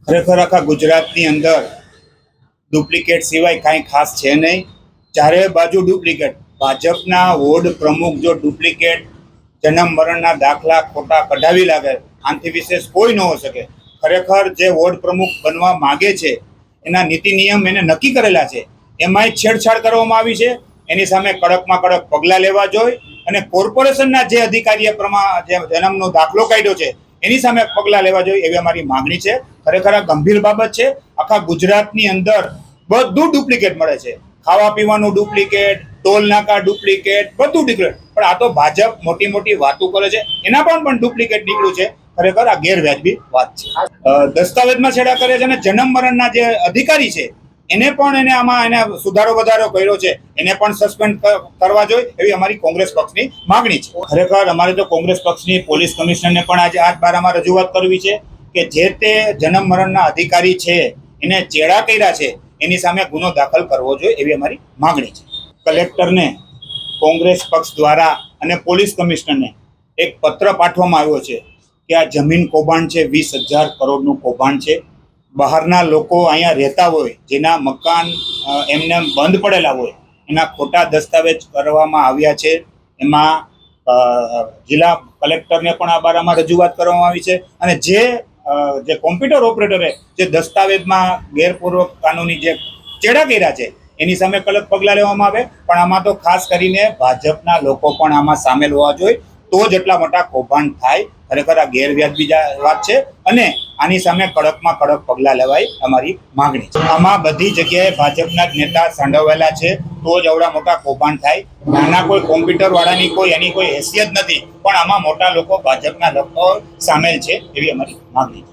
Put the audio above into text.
ખરેખર આખા ગુજરાતની અંદર ડુપ્લિકેટ સિવાય કાંઈ ખાસ છે નહીં. ચારે બાજુ ડુપ્લિકેટ. ભાજપના વોર્ડ પ્રમુખ જો ડુપ્લિકેટ જન્મ મરણના દાખલા ખોટા કઢાવી લાગે, આનાથી વિશેષ કોઈ ન હોઈ શકે. ખરેખર જે વોર્ડ પ્રમુખ બનવા માગે છે એના નીતિ નિયમ એને નક્કી કરેલા છે, એમાંય છેડછાડ કરવામાં આવી છે. એની સામે કડકમાં કડક પગલાં લેવા જોઈએ અને કોર્પોરેશનના જે અધિકારીએ જે જન્મનો દાખલો કાઢ્યો છે એની સામે પગલાં લેવા જોઈએ એવી અમારી માંગણી છે. ખરેખર આ ગંભીર બાબત છે. આખા ગુજરાતની અંદર બધું ડુપ્લિકેટ મળે છે. ખાવા પીવાનું ડુપ્લિકેટ, ટોલ નાકા ડુપ્લિકેટ, બધું ડુપ્લિકેટ. પણ આ તો ભાજપ મોટી મોટી વાતો કરે છે, એના પણ ડુપ્લિકેટ નીકળ્યું છે. ખરેખર આ ગેરવ્યાજબી વાત છે. દસ્તાવેજમાં છેડા કરે છે અને જન્મ મરણના જે અધિકારી છે એને પણ આમાં સુધારો વધારો કર્યો છે, એને પણ સસ્પેન્ડ કરવા જોઈએ એવી અમારી કોંગ્રેસ પક્ષની માંગણી છે. ખરેખર અમારે તો કોંગ્રેસ પક્ષની પોલીસ કમિશનરને પણ આજે આ બારામાં રજૂઆત કરવી છે કે જે તે જન્મ મરણના અધિકારી છે એને ચેડા કર્યા છે એની સામે ગુનો દાખલ કરવો જોઈએ એવી અમારી માંગણી છે. કલેક્ટરને કોંગ્રેસ પક્ષ દ્વારા અને પોલીસ કમિશનરને એક પત્ર પાઠવવામાં આવ્યો છે કે આ જમીન કૌભાંડ છે, 20,000 કરોડનું કૌભાંડ છે. બહારના લોકો અહીંયા રહેતા હોય, જેના મકાન એમને બંધ પડેલા હોય, એના ખોટા દસ્તાવેજ કરવામાં આવ્યા છે. એમાં જિલ્લા કલેક્ટરને પણ આ બારામાં રજૂઆત કરવામાં આવી છે અને જે કોમ્પ્યુટર ઓપરેટરે જે દસ્તાવેજમાં ગેરપૂર્વક કાનૂની જે ચેડા કર્યા છે એની સામે કડક પગલાં લેવામાં આવે. પણ આમાં તો ખાસ કરીને ભાજપના લોકો પણ આમાં સામેલ હોવા જોઈએ, તો જ એટલા મોટા કૌભાંડ થાય. ખરેખર આ ગેરવ્યાજબી વાત છે અને આની સામે કડકમાં કડક પગલાં લેવાય અમારી માંગણી છે. આમાં બધી જગ્યાએ ભાજપના જ નેતા સંડોવાયેલા છે, તો જ એવડા મોટા કૌભાંડ થાય. નાના કોઈ કોમ્પ્યુટર વાળાની એની કોઈ હેસિયત નથી, પણ આમાં મોટા લોકો ભાજપના લોકો સામેલ છે એવી અમારી માંગણી છે.